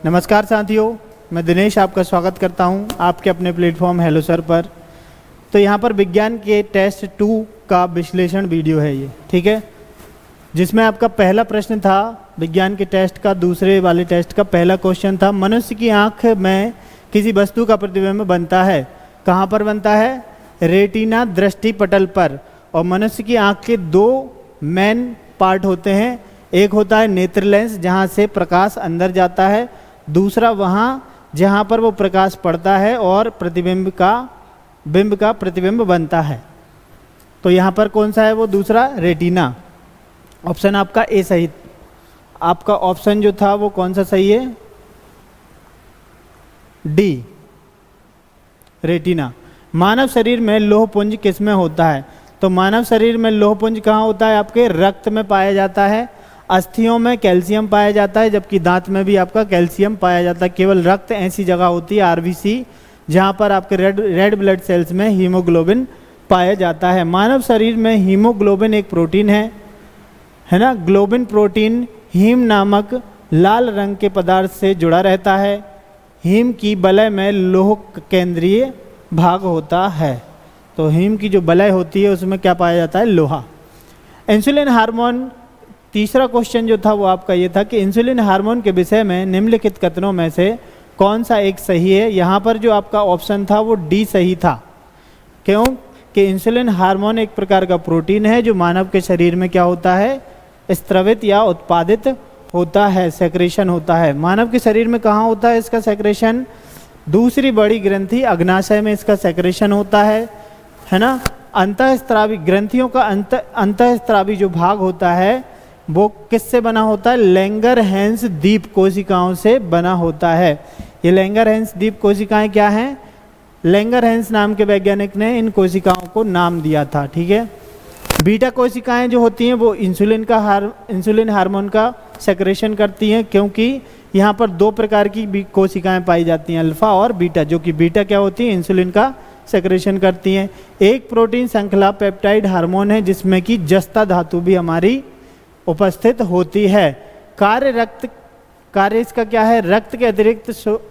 नमस्कार साथियों, मैं दिनेश आपका स्वागत करता हूं आपके अपने प्लेटफॉर्म हेलो सर पर। तो यहां पर विज्ञान के टेस्ट 2 का विश्लेषण वीडियो है ये, ठीक है, जिसमें आपका पहला प्रश्न था विज्ञान के टेस्ट का, दूसरे वाले टेस्ट का पहला क्वेश्चन था मनुष्य की आंख में किसी वस्तु का प्रतिबिंब बनता है। कहाँ पर बनता है? रेटिना दृष्टि पटल पर। और मनुष्य की आंख के 2 मेन पार्ट होते हैं, एक होता है नेत्र लेंस जहाँ से प्रकाश अंदर जाता है, दूसरा वहाँ जहाँ पर वो प्रकाश पड़ता है और बिंब का प्रतिबिंब बनता है। तो यहाँ पर कौन सा है वो दूसरा? रेटिना। ऑप्शन आपका ए सही। आपका ऑप्शन जो था वो कौन सा सही है? D, retina. मानव शरीर में लोहपुंज किस में होता है? तो मानव शरीर में लोहपुंज कहाँ होता है? आपके रक्त में पाया जाता है, अस्थियों में कैल्शियम पाया जाता है, जबकि दांत में भी आपका कैल्शियम पाया जाता है। केवल रक्त ऐसी जगह होती है आरबीसी जहाँ पर आपके रेड ब्लड सेल्स में हीमोग्लोबिन पाया जाता है। मानव शरीर में हीमोग्लोबिन एक प्रोटीन है ना। ग्लोबिन प्रोटीन हीम नामक लाल रंग के पदार्थ से जुड़ा रहता है। हीम की बलय में लोह केंद्रीय भाग होता है। तो हीम की जो बलय होती है उसमें क्या पाया जाता है? लोहा। इंसुलिन हार्मोन, तीसरा क्वेश्चन जो था वो आपका ये था कि इंसुलिन हार्मोन के विषय में निम्नलिखित कथनों में से कौन सा एक सही है? यहाँ पर जो आपका ऑप्शन था वो डी सही था। क्यों? कि इंसुलिन हार्मोन एक प्रकार का प्रोटीन है जो मानव के शरीर में क्या होता है? स्त्रवित या उत्पादित होता है, सेक्रेशन होता है। मानव के शरीर में कहाँ होता है इसका सेक्रेशन? दूसरी बड़ी ग्रंथि अग्नाशय में इसका सेक्रेशन होता है ना। अंतःस्त्रावी ग्रंथियों का अंतःस्त्रावी जो भाग होता है वो किससे बना होता है? लैंगरहैंस दीप कोशिकाओं से बना होता है। ये लैंगरहैंस दीप कोशिकाएं क्या हैं? लैंगरहैंस नाम के वैज्ञानिक ने इन कोशिकाओं को नाम दिया था, ठीक है। बीटा कोशिकाएं जो होती हैं वो इंसुलिन हार्मोन का सेक्रेशन करती हैं, क्योंकि यहाँ पर 2 प्रकार की कोशिकाएं पाई जाती हैं, अल्फा और बीटा, जो कि बीटा क्या होती है? इंसुलिन का सेक्रेशन करती हैं। एक प्रोटीन श्रृंखला पेप्टाइड हार्मोन है जिसमें कि जस्ता धातु भी हमारी उपस्थित होती है। कार्य इसका क्या है?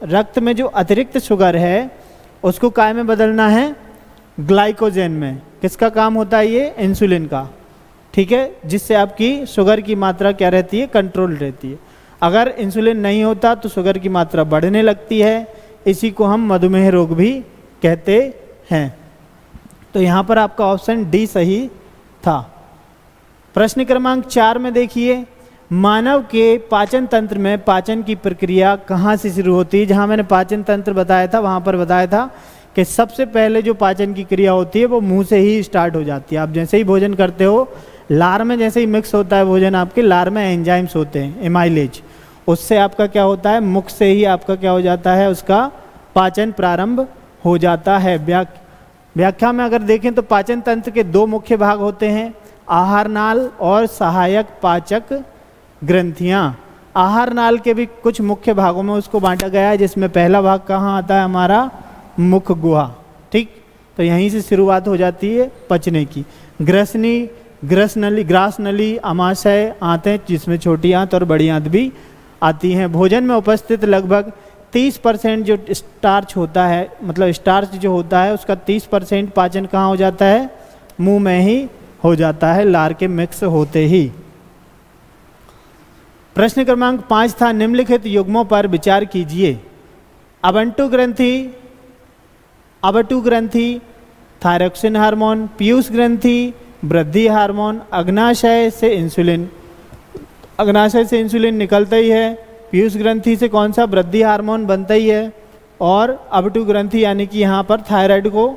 रक्त में जो अतिरिक्त शुगर है उसको काय में बदलना है? ग्लाइकोजन में। किसका काम होता है ये? इंसुलिन का, ठीक है, जिससे आपकी शुगर की मात्रा क्या रहती है? कंट्रोल रहती है। अगर इंसुलिन नहीं होता तो शुगर की मात्रा बढ़ने लगती है, इसी को हम मधुमेह रोग भी कहते हैं। तो यहाँ पर आपका ऑप्शन डी सही था। प्रश्न क्रमांक 4 में देखिए, मानव के पाचन तंत्र में पाचन की प्रक्रिया कहाँ से शुरू होती है? जहाँ मैंने पाचन तंत्र बताया था वहाँ पर बताया था कि सबसे पहले जो पाचन की क्रिया होती है वो मुंह से ही स्टार्ट हो जाती है। आप जैसे ही भोजन करते हो, लार में जैसे ही मिक्स होता है भोजन, आपके लार में एंजाइम्स होते हैं, एमाइलेज, उससे आपका क्या होता है? मुख से ही आपका क्या हो जाता है? उसका पाचन प्रारंभ हो जाता है। व्याख्या में अगर देखें तो पाचन तंत्र के 2 मुख्य भाग होते हैं, आहार नाल और सहायक पाचक ग्रंथियां। आहार नाल के भी कुछ मुख्य भागों में उसको बांटा गया है, जिसमें पहला भाग कहाँ आता है? हमारा मुख गुहा, ठीक। तो यहीं से शुरुआत हो जाती है पचने की। ग्रास नली, आमाशय आंतें, जिसमें छोटी आंत और बड़ी आंत भी आती हैं। भोजन में उपस्थित लगभग 30% जो स्टार्च होता है, मतलब स्टार्च जो होता है उसका 30% पाचन कहाँ हो जाता है? मुंह में ही हो जाता है, लार के मिक्स होते ही। प्रश्न क्रमांक 5 था, निम्नलिखित युग्मों पर विचार कीजिए। अबटू ग्रंथि, थायरॉक्सिन हार्मोन, पीयूष ग्रंथि, वृद्धि हार्मोन, अग्नाशय से इंसुलिन निकलता ही है, पीयूष ग्रंथि से कौन सा? वृद्धि हार्मोन बनता ही है, और अबटू ग्रंथि यानी कि यहाँ पर थायराइड को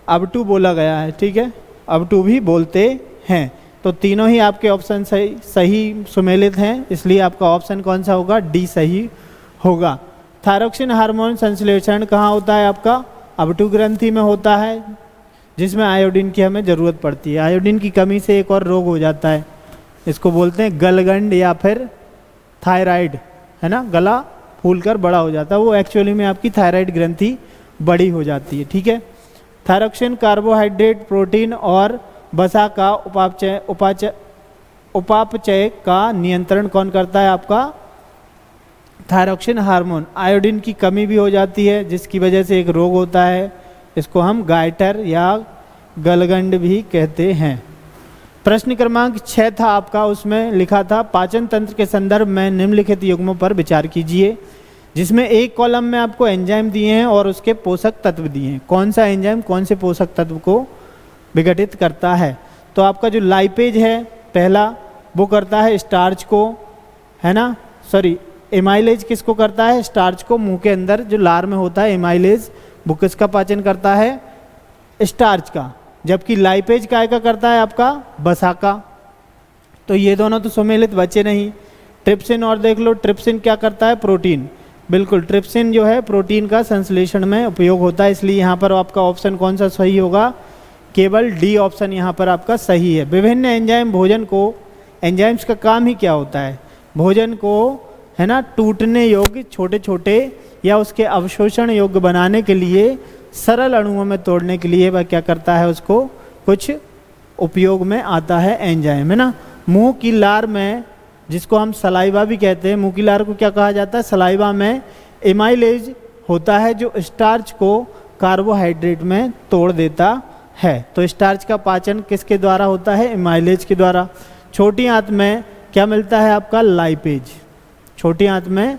अबटू बोला गया है, ठीक है, अबटू भी बोलते हैं। तो तीनों ही आपके ऑप्शन सही सुमेलित हैं, इसलिए आपका ऑप्शन कौन सा होगा? डी सही होगा। थायरॉक्सिन हार्मोन संश्लेषण कहाँ होता है? आपका अबटू ग्रंथि में होता है, जिसमें आयोडीन की हमें ज़रूरत पड़ती है। आयोडीन की कमी से एक और रोग हो जाता है, इसको बोलते हैं गलगंड या फिर थायराइड, है ना, गला फूलकर बड़ा हो जाता है, वो एक्चुअली में आपकी थायराइड ग्रंथि बड़ी हो जाती है, ठीक है। थायरॉक्सिन कार्बोहाइड्रेट, प्रोटीन और वसा का उपापचय का नियंत्रण कौन करता है? आपका थायरॉक्सिन हार्मोन, आयोडीन की कमी भी हो जाती है जिसकी वजह से एक रोग होता है, इसको हम गाइटर या गलगंड भी कहते हैं। प्रश्न क्रमांक 6 था आपका, उसमें लिखा था पाचन तंत्र के संदर्भ में निम्नलिखित युग्मों पर विचार कीजिए, जिसमें एक कॉलम में आपको एंजाइम दिए हैं और उसके पोषक तत्व दिए हैं। कौन सा एंजाइम कौन से पोषक तत्व को विघटित करता है? तो आपका जो लाइपेज है पहला, वो करता है स्टार्च को, है ना, सॉरी एमाइलेज किसको करता है? स्टार्च को। मुंह के अंदर जो लार में होता है एमाइलेज, वो किसका पाचन करता है? स्टार्च का। जबकि लाइपेज काय का करता है? आपका वसा का। तो ये दोनों तो सुमेलित बचे नहीं। ट्रिप्सिन और देख लो, ट्रिप्सिन क्या करता है? प्रोटीन। बिल्कुल, ट्रिप्सिन जो है प्रोटीन का संश्लेषण में उपयोग होता है, इसलिए यहाँ पर आपका ऑप्शन कौन सा सही होगा? केवल डी ऑप्शन यहाँ पर आपका सही है। विभिन्न एंजाइम भोजन को, एंजाइम्स का काम ही क्या होता है? भोजन को, है ना, टूटने योग्य छोटे छोटे या उसके अवशोषण योग्य बनाने के लिए, सरल अणुओं में तोड़ने के लिए वह क्या करता है? उसको कुछ उपयोग में आता है एंजाइम, है ना। मुंह की लार में, जिसको हम सलाइवा भी कहते हैं, मुंह की लार को क्या कहा जाता है? सलाइवा में एमाइलेज होता है जो स्टार्च को कार्बोहाइड्रेट में तोड़ देता है। तो स्टार्च का पाचन किसके द्वारा होता है? एमाइलेज के द्वारा। छोटी आंत में क्या मिलता है? आपका लाइपेज। छोटी आंत में,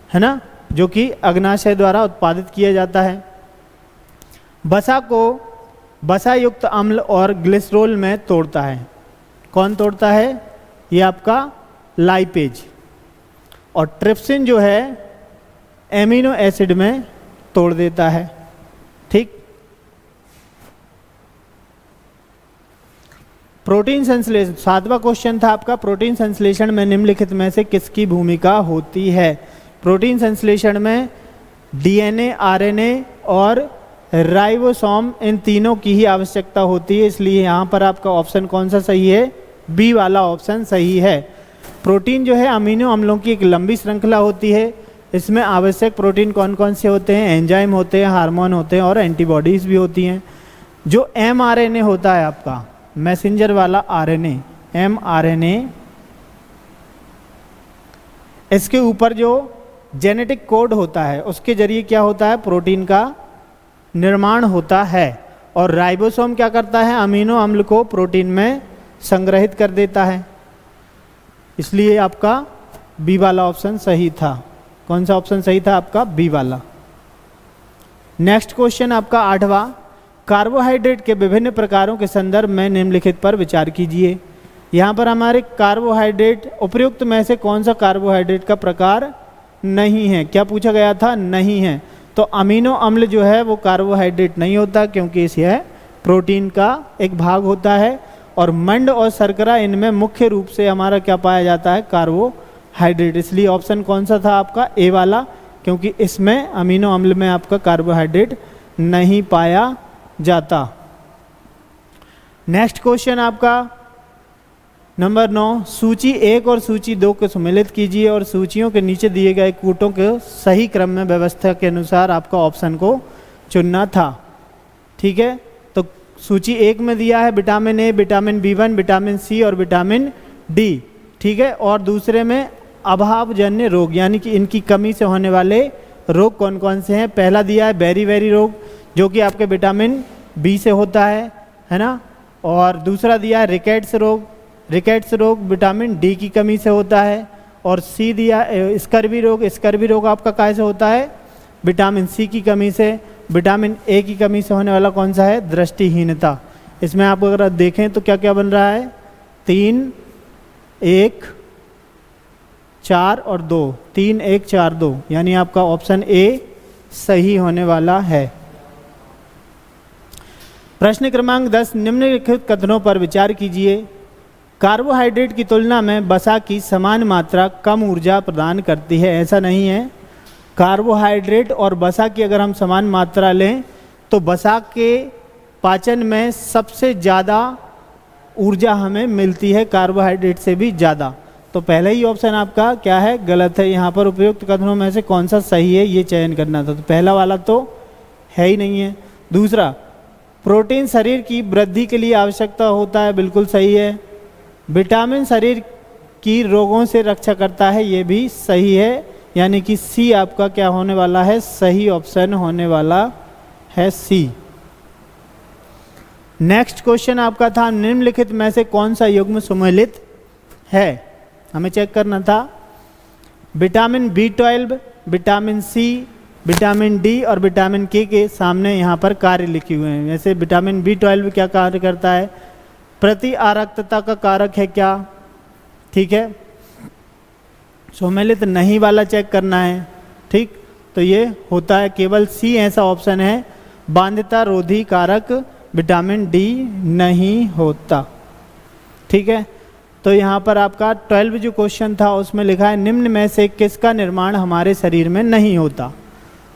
है ना, जो कि अग्नाशय द्वारा उत्पादित किया जाता है। वसा को वसा युक्त अम्ल और ग्लिसरॉल में तोड़ता है। कौन तोड़ता है? ये आपका लाइपेज। और ट्रिप्सिन जो है एमिनो एसिड में तोड़ देता है। ठीक। प्रोटीन संश्लेषण, 7वां क्वेश्चन था आपका, प्रोटीन संश्लेषण में निम्नलिखित में से किसकी भूमिका होती है? प्रोटीन संश्लेषण में डीएनए, आरएनए और राइबोसोम, इन तीनों की ही आवश्यकता होती है, इसलिए यहाँ पर आपका ऑप्शन कौन सा सही है? बी वाला ऑप्शन सही है। प्रोटीन जो है अमीनो अम्लों की एक लंबी श्रृंखला होती है। इसमें आवश्यक प्रोटीन कौन कौन से होते हैं? एंजाइम होते हैं, हार्मोन होते हैं और एंटीबॉडीज़ भी होती हैं। जो एमआरएनए होता है आपका, मैसेंजर वाला आरएनए, एमआरएनए, इसके ऊपर जो जेनेटिक कोड होता है उसके जरिए क्या होता है? प्रोटीन का निर्माण होता है। और राइबोसोम क्या करता है? अमीनो अम्ल को प्रोटीन में संग्रहित कर देता है। इसलिए आपका बी वाला ऑप्शन सही था। कौन सा ऑप्शन सही था आपका? बी वाला। नेक्स्ट क्वेश्चन आपका 8वां, कार्बोहाइड्रेट के विभिन्न प्रकारों के संदर्भ में निम्नलिखित पर विचार कीजिए। यहाँ पर हमारे कार्बोहाइड्रेट, उपयुक्त में से कौन सा कार्बोहाइड्रेट का प्रकार नहीं है? क्या पूछा गया था? नहीं है। तो अमीनो अम्ल जो है वो कार्बोहाइड्रेट नहीं होता, क्योंकि यह प्रोटीन का एक भाग होता है। और मंड और शर्करा, इनमें मुख्य रूप से हमारा क्या पाया जाता है? कार्बोहाइड्रेट। इसलिए ऑप्शन कौन सा था आपका? ए वाला, क्योंकि इसमें अमीनो अम्ल में आपका कार्बोहाइड्रेट नहीं पाया जाता। नेक्स्ट क्वेश्चन आपका नंबर 9, सूची 1 और सूची 2 को सम्मिलित कीजिए और सूचियों के नीचे दिए गए कूटों के सही क्रम में व्यवस्था के अनुसार आपका ऑप्शन को चुनना था। ठीक है, तो सूची 1 में दिया है vitamin A, vitamin B1, vitamin C और विटामिन डी। ठीक है, और दूसरे में अभावजन्य रोग, यानी कि इनकी कमी से होने वाले रोग कौन कौन से हैं? पहला दिया है बेरी रोग, जो कि आपके विटामिन बी से होता है ना। और दूसरा दिया है रिकेट्स रोग विटामिन डी की कमी से होता है। और सी दिया स्कर्वी रोग आपका काय से होता है? विटामिन सी की कमी से। विटामिन ए की कमी से होने वाला कौन सा है? दृष्टिहीनता। इसमें आप अगर देखें तो क्या क्या बन रहा है? 3, 1, 4 और 2, 3, 1, 4, 2, यानी आपका ऑप्शन ए सही होने वाला है। प्रश्न क्रमांक 10, निम्नलिखित कथनों पर विचार कीजिए। कार्बोहाइड्रेट की तुलना में वसा की समान मात्रा कम ऊर्जा प्रदान करती है। ऐसा नहीं है। कार्बोहाइड्रेट और वसा की अगर हम समान मात्रा लें तो वसा के पाचन में सबसे ज़्यादा ऊर्जा हमें मिलती है कार्बोहाइड्रेट से भी ज़्यादा। तो पहला ही ऑप्शन आपका क्या है? गलत है। यहाँ पर उपयुक्त कथनों में से कौन सा सही है ये चयन करना था। तो पहला वाला तो है ही नहीं है। दूसरा, प्रोटीन शरीर की वृद्धि के लिए आवश्यकता होता है, बिल्कुल सही है। विटामिन शरीर की रोगों से रक्षा करता है, ये भी सही है। यानी कि सी आपका क्या होने वाला है, सही ऑप्शन होने वाला है सी। नेक्स्ट क्वेश्चन आपका था निम्नलिखित में से कौन सा युग्म सुमेलित है, हमें चेक करना था। Vitamin B12, vitamin C, vitamin D और विटामिन के सामने यहाँ पर कार्य लिखे हुए हैं। जैसे विटामिन B12 क्या कार्य करता है, प्रति आरक्तता का कारक है क्या, ठीक है, सुमेलित नहीं वाला चेक करना है, ठीक, तो ये होता है केवल सी ऐसा ऑप्शन है, बांध्यता रोधी कारक विटामिन डी नहीं होता, ठीक है। तो यहाँ पर आपका 12 जो क्वेश्चन था उसमें लिखा है निम्न में से किसका निर्माण हमारे शरीर में नहीं होता।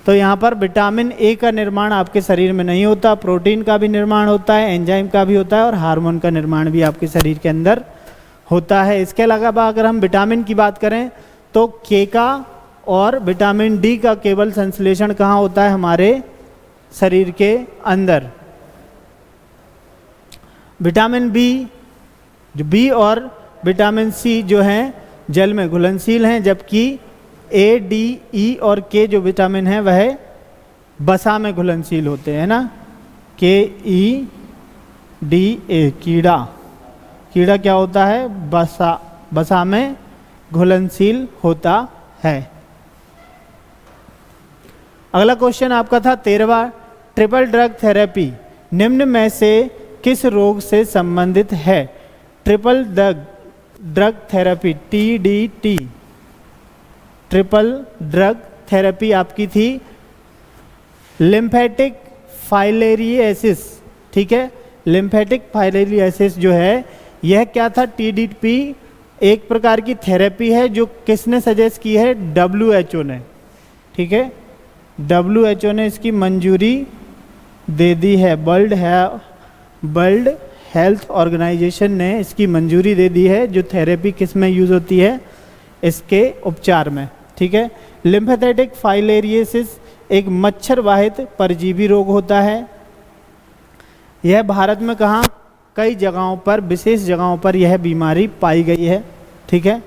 तो यहाँ पर विटामिन ए का निर्माण आपके शरीर में नहीं होता, प्रोटीन का भी निर्माण होता है, एंजाइम का भी होता है और हार्मोन का निर्माण भी आपके शरीर के अंदर होता है। इसके अलावा अगर हम विटामिन की बात करें तो के का और विटामिन डी का केवल संश्लेषण कहाँ होता है, हमारे शरीर के अंदर। विटामिन बी, जो बी और विटामिन सी जो हैं जल में घुलनशील हैं, जबकि ए, डी, ई और के जो विटामिन है वह बसा में घुलनशील होते हैं ना, के, ई, डी, ए, कीड़ा, कीड़ा क्या होता है, बसा में घुलनशील होता है। अगला क्वेश्चन आपका था 13वां, ट्रिपल ड्रग थेरेपी निम्न में से किस रोग से संबंधित है। Triple drug therapy TDT, triple drug therapy आपकी थी लिम्फेटिक फाइलेरियासिस, ठीक है, लिम्फेटिक फाइलेरियासिस जो है यह क्या था, TDT एक प्रकार की थेरेपी है जो किसने सजेस्ट की है, WHO ने, ठीक है, WHO ने इसकी मंजूरी दे दी है, वर्ल्ड हेल्थ ऑर्गेनाइजेशन ने इसकी मंजूरी दे दी है, जो थेरेपी किस में यूज़ होती है, इसके उपचार में, ठीक है। लिम्फेटिक फाइलेरियासिस एक मच्छर वाहित परजीवी रोग होता है। यह भारत में कहाँ, कई जगहों पर, विशेष जगहों पर यह बीमारी पाई गई है, ठीक है,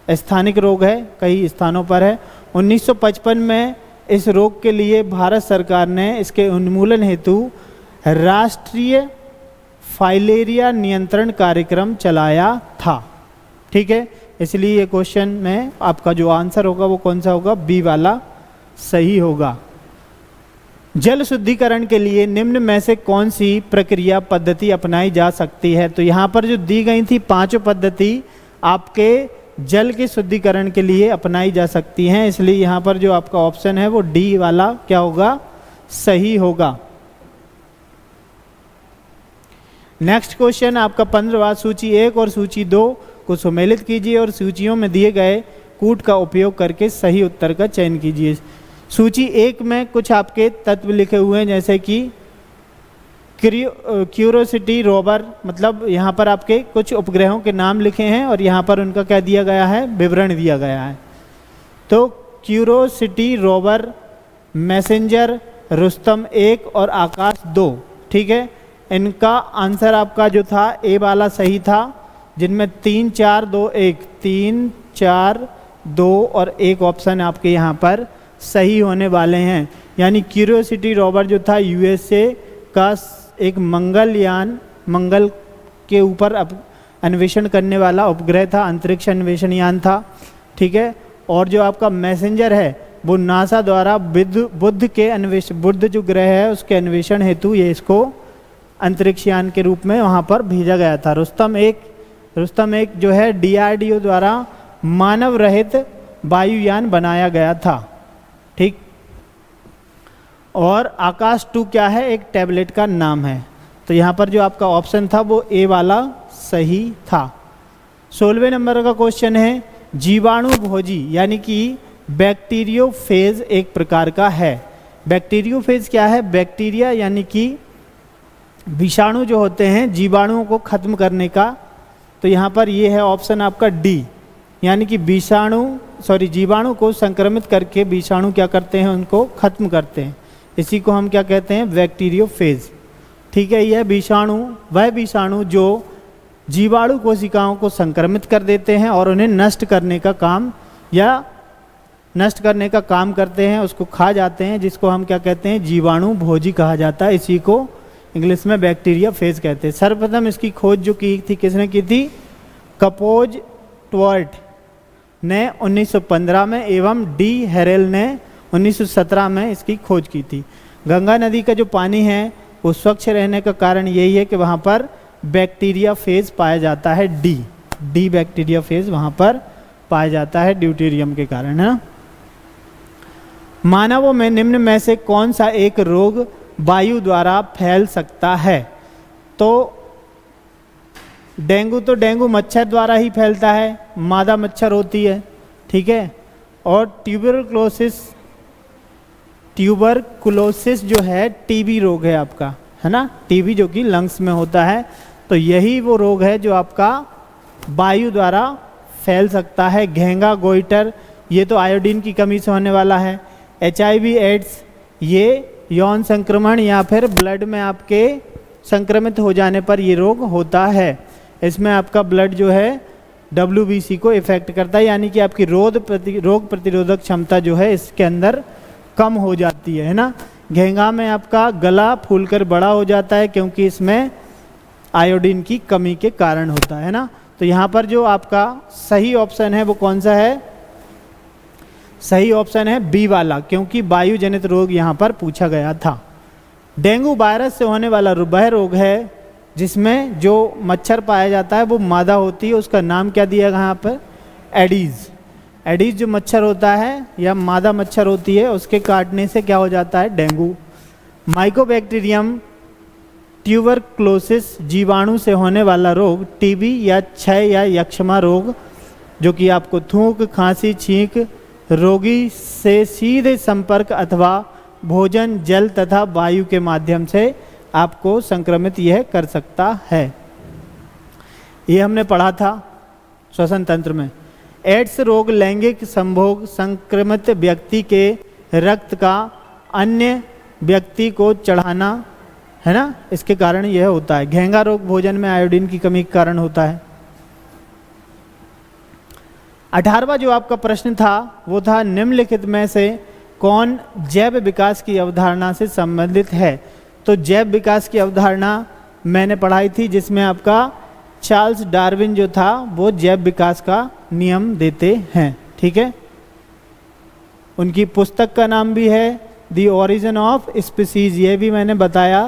स्थानिक रोग है, कई स्थानों पर है। 1955 में इस रोग के लिए भारत सरकार ने इसके उन्मूलन हेतु राष्ट्रीय फाइलेरिया नियंत्रण कार्यक्रम चलाया था, ठीक है। इसलिए ये क्वेश्चन में आपका जो आंसर होगा वो कौन सा होगा, बी वाला सही होगा। जल शुद्धिकरण के लिए निम्न में से कौन सी प्रक्रिया पद्धति अपनाई जा सकती है। तो यहाँ पर जो दी गई थी पांचों पद्धति आपके जल के शुद्धिकरण के लिए अपनाई जा सकती हैं, इसलिए यहाँ पर जो आपका ऑप्शन है वो डी वाला क्या होगा, सही होगा। नेक्स्ट क्वेश्चन आपका 15वां, सूची 1 और सूची 2 को सुमेलित कीजिए और सूचियों में दिए गए कूट का उपयोग करके सही उत्तर का चयन कीजिए। सूची 1 में कुछ आपके तत्व लिखे हुए हैं, जैसे कि क्यूरोसिटी रोवर, मतलब यहाँ पर आपके कुछ उपग्रहों के नाम लिखे हैं और यहाँ पर उनका क्या दिया गया है, विवरण दिया गया है। तो क्यूरोसिटी रोवर, मैसेंजर, रुस्तम 1 और आकाश 2, ठीक है। इनका आंसर आपका जो था ए वाला सही था, जिनमें 3, 4, 2, 1, 3, 4, 2 और 1 ऑप्शन आपके यहाँ पर सही होने वाले हैं। यानी क्यूरियोसिटी रोवर जो था USA का एक मंगलयान, मंगल के ऊपर अन्वेषण करने वाला उपग्रह था, अंतरिक्ष अन्वेषण यान था, ठीक है। और जो आपका मैसेंजर है वो नासा द्वारा बुध के अन्वेषण, बुध जो ग्रह है उसके अन्वेषण हेतु ये इसको अंतरिक्ष यान के रूप में वहाँ पर भेजा गया था। रुस्तम एक जो है DRDO द्वारा मानव रहित वायुयान बनाया गया था, ठीक। और आकाश 2 क्या है, एक टैबलेट का नाम है। तो यहाँ पर जो आपका ऑप्शन था वो ए वाला सही था। 16वें नंबर का क्वेश्चन है, जीवाणु भोजी यानी कि बैक्टीरियोफेज एक प्रकार का है। बैक्टीरियोफेज क्या है, बैक्टीरिया यानी कि विषाणु जो होते हैं जीवाणुओं को खत्म करने का। तो यहाँ पर ये है ऑप्शन आपका डी, यानी कि जीवाणु को संक्रमित करके विषाणु क्या करते हैं, उनको खत्म करते हैं। इसी को हम क्या कहते हैं, बैक्टीरियोफेज, ठीक है। यह विषाणु वह विषाणु जो जीवाणु कोशिकाओं को संक्रमित कर देते हैं और उन्हें नष्ट करने का काम या नष्ट करने का काम करते हैं, उसको खा जाते हैं, जिसको हम क्या कहते हैं, जीवाणु भोजी कहा जाता है। इसी को इंग्लिश में बैक्टीरिया फेज कहते हैं। सर्वप्रथम इसकी खोज जो की थी, किसने की थी? कपोज ट्वर्ट ने 1915 में एवं डी हेरेल ने 1917 में इसकी खोज की थी। गंगा नदी का जो पानी है वो स्वच्छ रहने का कारण यही है कि वहाँ पर बैक्टीरिया फेज पाया जाता है, डी बैक्टीरिया फेज वहाँ पर पाया जाता है ड्यूटेरियम के कारण, है ना। मानवों में निम्न में से कौन सा एक रोग वायु द्वारा फैल सकता है? तो डेंगू मच्छर द्वारा ही फैलता है, मादा मच्छर होती है, ठीक है। और ट्यूबरकुलोसिस जो है टीबी रोग है आपका, है ना, टीबी जो कि लंग्स में होता है। तो यही वो रोग है जो आपका वायु द्वारा फैल सकता है। घेंगा गोइटर, ये तो आयोडीन की कमी से होने वाला है। HIV एड्स, ये यौन संक्रमण या फिर ब्लड में आपके संक्रमित हो जाने पर ये रोग होता है। इसमें आपका ब्लड जो है WBC को इफेक्ट करता है, यानी कि आपकी रोग प्रतिरोधक क्षमता जो है इसके अंदर कम हो जाती है ना। घेंगा में आपका गला फूलकर बड़ा हो जाता है क्योंकि इसमें आयोडीन की कमी के कारण होता है ना। तो यहाँ पर जो आपका सही ऑप्शन है वो कौन सा है? सही ऑप्शन है बी वाला, क्योंकि वायु जनित रोग यहाँ पर पूछा गया था। डेंगू वायरस से होने वाला वह रोग है जिसमें जो मच्छर पाया जाता है वो मादा होती है, उसका नाम क्या दिया गया यहाँ पर? एडीज। एडीज जो मच्छर होता है या मादा मच्छर होती है, उसके काटने से क्या हो जाता है? डेंगू। माइकोबैक्टीरियम ट्यूबरकुलोसिस जीवाणु से होने वाला रोग, टीबी या क्षय या यक्ष्मा रोग, जो कि आपको थूक, खांसी, छींक रोगी से सीधे संपर्क अथवा भोजन, जल तथा वायु के माध्यम से आपको संक्रमित यह कर सकता है। ये हमने पढ़ा था श्वसन तंत्र में। एड्स रोग लैंगिक संभोग संक्रमित व्यक्ति के रक्त का अन्य व्यक्ति को चढ़ाना, है ना, इसके कारण यह होता है। घेंगा रोग भोजन में आयोडीन की कमी के कारण होता है। 18वां जो आपका प्रश्न था वो था निम्नलिखित में से कौन जैव विकास की अवधारणा से संबंधित है? तो जैव विकास की अवधारणा मैंने पढ़ाई थी, जिसमें आपका चार्ल्स डार्विन जो था वो जैव विकास का नियम देते हैं, ठीक है। उनकी पुस्तक का नाम भी है द ओरिजिन ऑफ स्पीसीज, ये भी मैंने बताया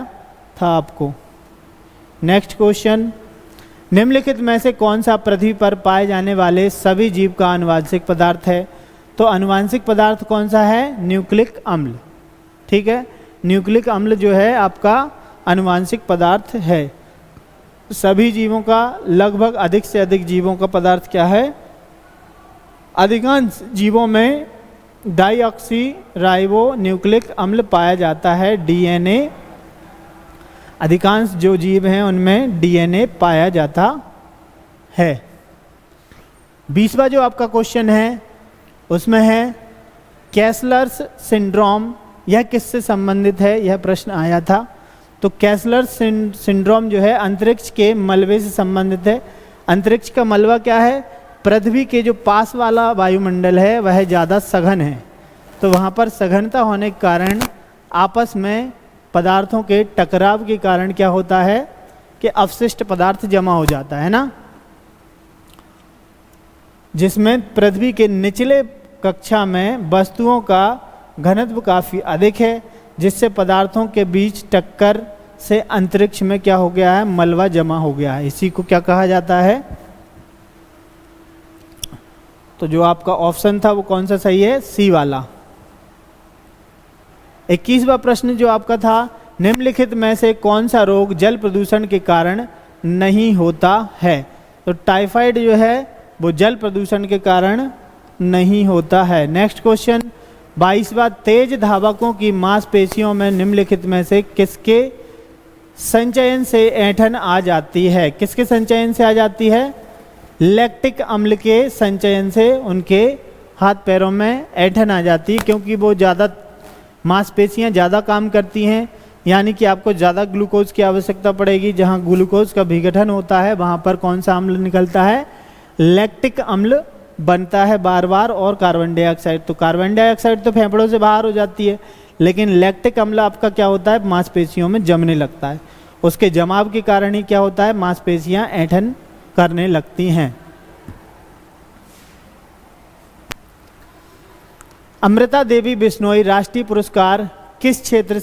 था आपको। नेक्स्ट क्वेश्चन, निम्नलिखित में से कौन सा पृथ्वी पर पाए जाने वाले सभी जीव का आनुवांशिक पदार्थ है? तो आनुवांशिक पदार्थ कौन सा है? न्यूक्लिक अम्ल, ठीक है। न्यूक्लिक अम्ल जो है आपका आनुवांशिक पदार्थ है। सभी जीवों का, लगभग अधिक से अधिक जीवों का पदार्थ क्या है? अधिकांश जीवों में डाईऑक्सी राइबो न्यूक्लिक अम्ल पाया जाता है, DNA। अधिकांश जो जीव हैं उनमें DNA पाया जाता है। 20वां जो आपका क्वेश्चन है उसमें है कैसलर्स सिंड्रोम, यह किससे संबंधित है? यह प्रश्न आया था। तो कैसलर्स सिंड्रोम जो है अंतरिक्ष के मलबे से संबंधित है। अंतरिक्ष का मलबा क्या है? पृथ्वी के जो पास वाला वायुमंडल है वह ज़्यादा सघन है, तो वहाँ पर सघनता होने के कारण आपस में पदार्थों के टकराव के कारण क्या होता है कि अवशिष्ट पदार्थ जमा हो जाता है ना, जिसमें पृथ्वी के निचले कक्षा में वस्तुओं का घनत्व काफ़ी अधिक है, जिससे पदार्थों के बीच टक्कर से अंतरिक्ष में क्या हो गया है? मलबा जमा हो गया है। इसी को क्या कहा जाता है? तो जो आपका ऑप्शन था वो कौन सा सही है? सी वाला। 21वां प्रश्न जो आपका था, निम्नलिखित में से कौन सा रोग जल प्रदूषण के कारण नहीं होता है? तो टाइफाइड जो है वो जल प्रदूषण के कारण नहीं होता है। नेक्स्ट क्वेश्चन 22वां, तेज धावकों की मांसपेशियों में निम्नलिखित में से किसके संचयन से ऐंठन आ जाती है? किसके संचयन से आ जाती है? लैक्टिक अम्ल के संचयन से उनके हाथ पैरों में ऐंठन आ जाती है, क्योंकि वो ज़्यादा मांसपेशियां ज़्यादा काम करती हैं, यानी कि आपको ज़्यादा ग्लूकोज की आवश्यकता पड़ेगी। जहाँ ग्लूकोज का विघटन होता है वहाँ पर कौन सा अम्ल निकलता है? लैक्टिक अम्ल बनता है बार बार, और कार्बन डाइऑक्साइड। तो कार्बन डाइऑक्साइड तो फेफड़ों से बाहर हो जाती है, लेकिन लैक्टिक अम्ल आपका क्या होता है, मांसपेशियों में जमने लगता है। उसके जमाव के कारण ही क्या होता है, मांसपेशियां ऐंठन करने लगती हैं। अमृता देवी बिश्नोई राष्ट्रीय पुरस्कार किस क्षेत्र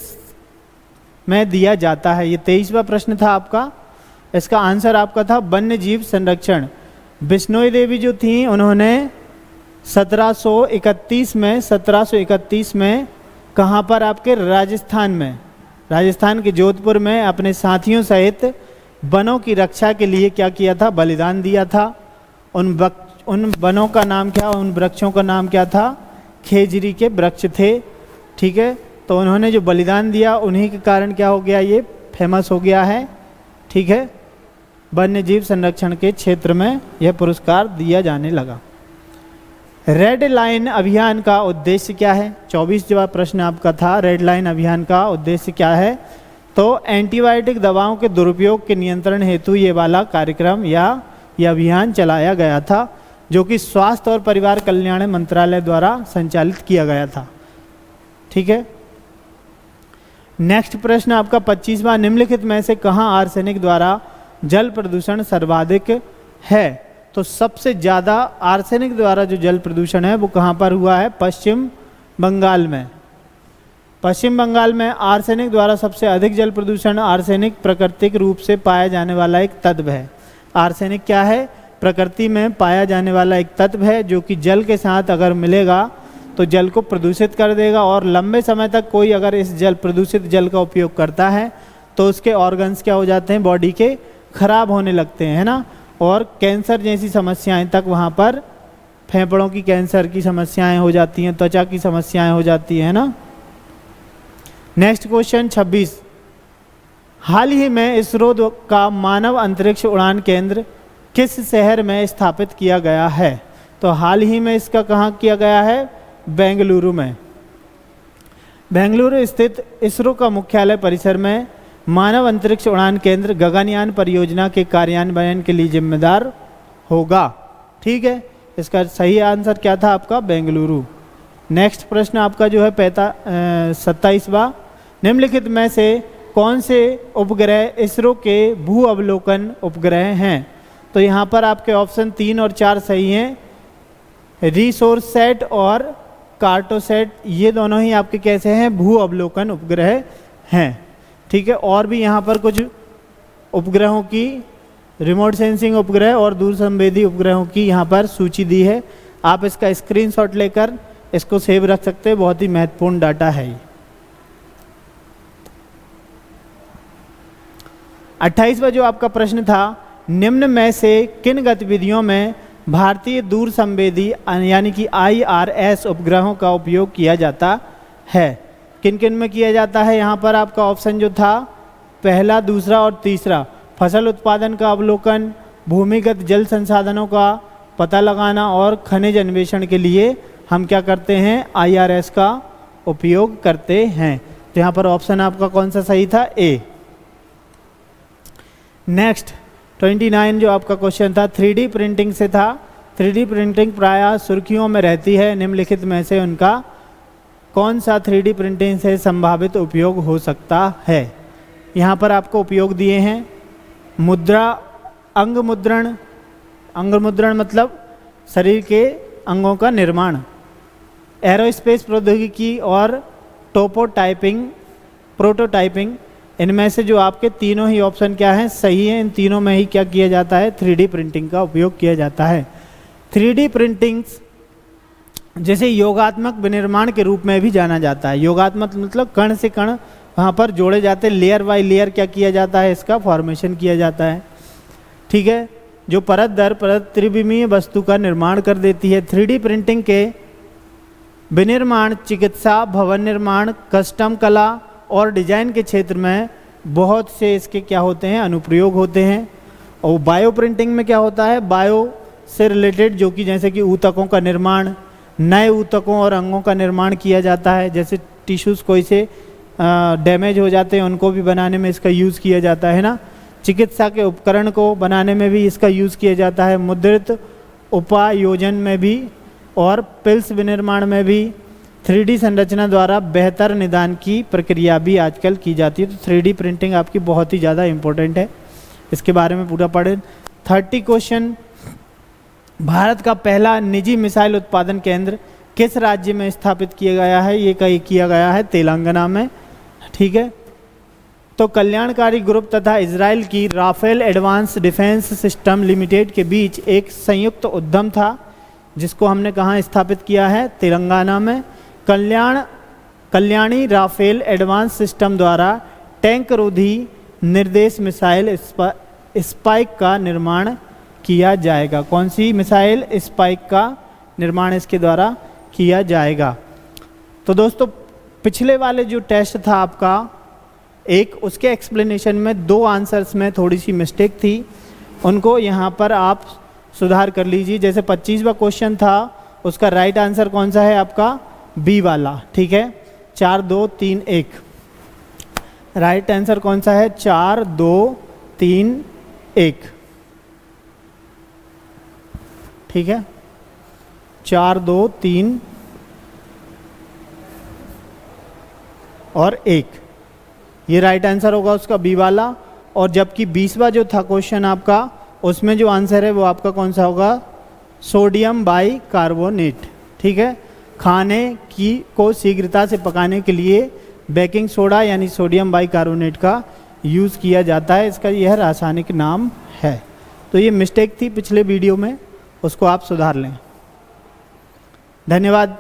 में दिया जाता है? ये 23वां प्रश्न था आपका। इसका आंसर आपका था वन्य जीव संरक्षण। बिश्नोई देवी जो थी, उन्होंने 1731 में कहाँ पर, आपके राजस्थान में, राजस्थान के जोधपुर में अपने साथियों सहित वनों की रक्षा के लिए क्या किया था, बलिदान दिया था। उन वनों का नाम क्या, उन वृक्षों का नाम क्या था, खेजरी के वृक्ष थे। ठीक है, तो उन्होंने जो बलिदान दिया उन्हीं के कारण क्या हो गया, ये फेमस हो गया है। ठीक है, वन्य जीव संरक्षण के क्षेत्र में यह पुरस्कार दिया जाने लगा। रेड लाइन अभियान का उद्देश्य क्या है? 24वां प्रश्न आपका था, रेड लाइन अभियान का उद्देश्य क्या है? तो एंटीबायोटिक दवाओं के दुरुपयोग के नियंत्रण हेतु ये वाला कार्यक्रम या यह अभियान चलाया गया था, जो कि स्वास्थ्य और परिवार कल्याण मंत्रालय द्वारा संचालित किया गया था। ठीक है, नेक्स्ट प्रश्न आपका 25वां, निम्नलिखित में से कहाँ आर्सेनिक द्वारा जल प्रदूषण सर्वाधिक है? तो सबसे ज़्यादा आर्सेनिक द्वारा जो जल प्रदूषण है वो कहाँ पर हुआ है, पश्चिम बंगाल में। पश्चिम बंगाल में आर्सेनिक द्वारा सबसे अधिक जल प्रदूषण। आर्सेनिक प्राकृतिक रूप से पाया जाने वाला एक तत्व है। आर्सेनिक क्या है, प्रकृति में पाया जाने वाला एक तत्व है, जो कि जल के साथ अगर मिलेगा तो जल को प्रदूषित कर देगा, और लंबे समय तक कोई अगर इस प्रदूषित जल का उपयोग करता है तो उसके ऑर्गन्स क्या हो जाते हैं, बॉडी के खराब होने लगते हैं, है ना, और कैंसर जैसी समस्याएं तक वहाँ पर, फेफड़ों की कैंसर की समस्याएं हो जाती हैं, त्वचा की समस्याएं हो जाती हैं, है ना। नेक्स्ट क्वेश्चन 26, हाल ही में इसरो का मानव अंतरिक्ष उड़ान केंद्र किस शहर में स्थापित किया गया है? तो हाल ही में इसका कहाँ किया गया है, बेंगलुरु में। बेंगलुरु स्थित इसरो का मुख्यालय परिसर में मानव अंतरिक्ष उड़ान केंद्र गगनयान परियोजना के कार्यान्वयन के लिए जिम्मेदार होगा। ठीक है, इसका सही आंसर क्या था आपका, बेंगलुरु। नेक्स्ट प्रश्न आपका जो है 27वां, निम्नलिखित में से कौन से उपग्रह इसरो के भू अवलोकन उपग्रह हैं? तो यहाँ पर आपके ऑप्शन 3 और 4 सही हैं। रिसोर्स सेट और कार्टोसेट, ये दोनों ही आपके कैसे हैं, भू अवलोकन उपग्रह हैं। ठीक है, और भी यहाँ पर कुछ उपग्रहों की, रिमोट सेंसिंग उपग्रह और दूर संवेदी उपग्रहों की यहाँ पर सूची दी है। आप इसका स्क्रीनशॉट लेकर इसको सेव रख सकते हैं, बहुत ही महत्वपूर्ण डाटा है ये। 28वां जो आपका प्रश्न था, निम्न में से किन गतिविधियों में भारतीय दूर संवेदी यानी कि IRS उपग्रहों का उपयोग किया जाता है? किन किन में किया जाता है? यहाँ पर आपका ऑप्शन जो था पहला, दूसरा और तीसरा, फसल उत्पादन का अवलोकन, भूमिगत जल संसाधनों का पता लगाना और खनिज अन्वेषण के लिए हम क्या करते हैं, IRS का उपयोग करते हैं। तो यहाँ पर ऑप्शन आपका कौन सा सही था, ए। नेक्स्ट 29 जो आपका क्वेश्चन था 3D प्रिंटिंग से था। 3D प्रिंटिंग प्रायः सुर्खियों में रहती है, निम्नलिखित में से उनका कौन सा 3D प्रिंटिंग से संभावित उपयोग हो सकता है? यहाँ पर आपको उपयोग दिए हैं, मुद्रा, अंग मुद्रण, अंग मुद्रण मतलब शरीर के अंगों का निर्माण, एरोस्पेस प्रौद्योगिकी और प्रोटोटाइपिंग। इनमें से जो आपके तीनों ही ऑप्शन क्या हैं, सही हैं। इन तीनों में ही क्या किया जाता है, 3D प्रिंटिंग का उपयोग किया जाता है। 3D प्रिंटिंग जैसे योगात्मक विनिर्माण के रूप में भी जाना जाता है। योगात्मक मतलब कण से कण वहाँ पर जोड़े जाते हैं, लेयर बाय लेयर क्या किया जाता है, इसका फॉर्मेशन किया जाता है। ठीक है, जो परत दर परत त्रिविमीय वस्तु का निर्माण कर देती है। 3D प्रिंटिंग के विनिर्माण, चिकित्सा, भवन निर्माण, कस्टम कला और डिजाइन के क्षेत्र में बहुत से इसके क्या होते हैं, अनुप्रयोग होते हैं। और बायो प्रिंटिंग में क्या होता है, बायो से रिलेटेड, जो कि जैसे कि ऊतकों का निर्माण, नए ऊतकों और अंगों का निर्माण किया जाता है। जैसे टिश्यूज़ कोई से डैमेज हो जाते हैं, उनको भी बनाने में इसका यूज़ किया जाता है ना। चिकित्सा के उपकरण को बनाने में भी इसका यूज़ किया जाता है। मुद्रित उपायोजन में भी और पिल्स विनिर्माण में भी 3D संरचना द्वारा बेहतर निदान की प्रक्रिया भी आजकल की जाती है। तो 3D प्रिंटिंग आपकी बहुत ही ज़्यादा इम्पोर्टेंट है, इसके बारे में पूरा पढ़ें। 30 क्वेश्चन, भारत का पहला निजी मिसाइल उत्पादन केंद्र किस राज्य में स्थापित किया गया है? ये कहीं किया गया है तेलंगाना में, ठीक है। तो कल्याणकारी ग्रुप तथा इजराइल की Rafael advanced defence system limited के बीच एक संयुक्त उद्यम था, जिसको हमने कहाँ स्थापित किया है? तेलंगाना में। कल्याणी राफेल एडवांस सिस्टम द्वारा टैंक रोधी निर्देश मिसाइल स्पाइक का निर्माण किया जाएगा। कौन सी मिसाइल? स्पाइक का निर्माण इसके द्वारा किया जाएगा। तो दोस्तों पिछले वाले जो टेस्ट था आपका एक, उसके एक्सप्लेनेशन में 2 आंसर्स में थोड़ी सी मिस्टेक थी, उनको यहाँ पर आप सुधार कर लीजिए। जैसे 25वां क्वेश्चन था, उसका राइट आंसर कौन सा है आपका? बी वाला, ठीक है, 4 2 3 1। राइट आंसर कौन सा है? 4 2 3 1, ठीक है, 4 2 3 और 1, ये राइट आंसर होगा उसका बी वाला। और जबकि 20वां जो था क्वेश्चन आपका, उसमें जो आंसर है वो आपका कौन सा होगा? सोडियम बाइकार्बोनेट, ठीक है। खाने को शीघ्रता से पकाने के लिए बेकिंग सोडा यानी सोडियम बाइकार्बोनेट का यूज़ किया जाता है, इसका यह रासायनिक नाम है। तो ये मिस्टेक थी पिछले वीडियो में, उसको आप सुधार लें। धन्यवाद।